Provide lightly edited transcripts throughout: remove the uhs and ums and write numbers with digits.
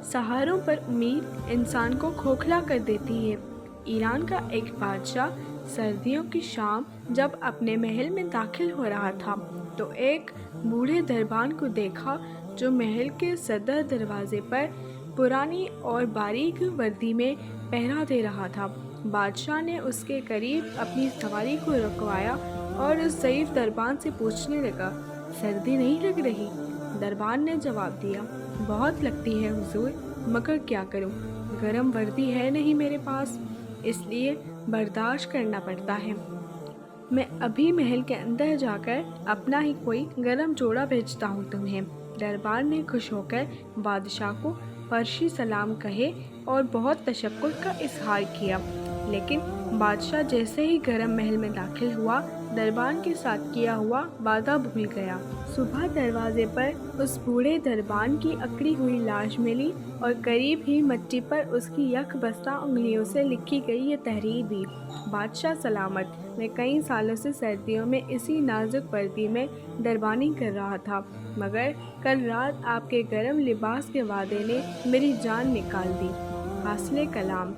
सहारों पर उम्मीद इंसान को खोखला कर देती है। ईरान का एक बादशाह सर्दियों की शाम जब अपने महल में दाखिल हो रहा था तो एक बूढ़े दरबान को देखा जो महल के सदर दरवाजे पर पुरानी और बारीक वर्दी में पहरा दे रहा था। बादशाह ने उसके करीब अपनी सवारी को रुकवाया और उस ज़ईफ़ दरबान से पूछने लगा, सर्दी नहीं लग रही? दरबान ने जवाब दिया, बहुत लगती है हुजूर, मगर क्या करूं, गरम वर्दी है नहीं मेरे पास, इसलिए बर्दाश्त करना पड़ता है। मैं अभी महल के अंदर जाकर अपना ही कोई गरम जोड़ा भेजता हूँ तुम्हें। दरबार ने खुश होकर बादशाह को फर्शी सलाम कहे और बहुत तशक्कुर का इजहार किया, लेकिन बादशाह जैसे ही गरम महल में दाखिल हुआ दरबान के साथ किया हुआ वादा भूल गया। सुबह दरवाजे पर उस बूढ़े दरबान की अकड़ी हुई लाश मिली और करीब ही मिट्टी पर उसकी यकबस्ता उंगलियों से लिखी गई ये तहरीर भी, बादशाह सलामत, मैं कई सालों से सर्दियों में इसी नाजुक वर्दी में दरबानी कर रहा था, मगर कल रात आपके गर्म लिबास के वादे ने मेरी जान निकाल दी। हासिले कलाम।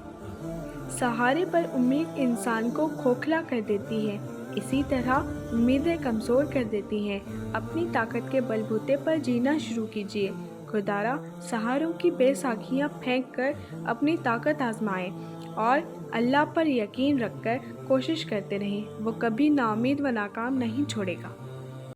सहारे पर उम्मीद इंसान को खोखला कर देती है, इसी तरह उम्मीदें कमज़ोर कर देती हैं। अपनी ताकत के बलबूते पर जीना शुरू कीजिए। खुदारा सहारों की बेसाखियाँ फेंक कर अपनी ताकत आजमाएं और अल्लाह पर यकीन रखकर कोशिश करते रहें, वो कभी नाउम्मीद व नाकाम नहीं छोड़ेगा।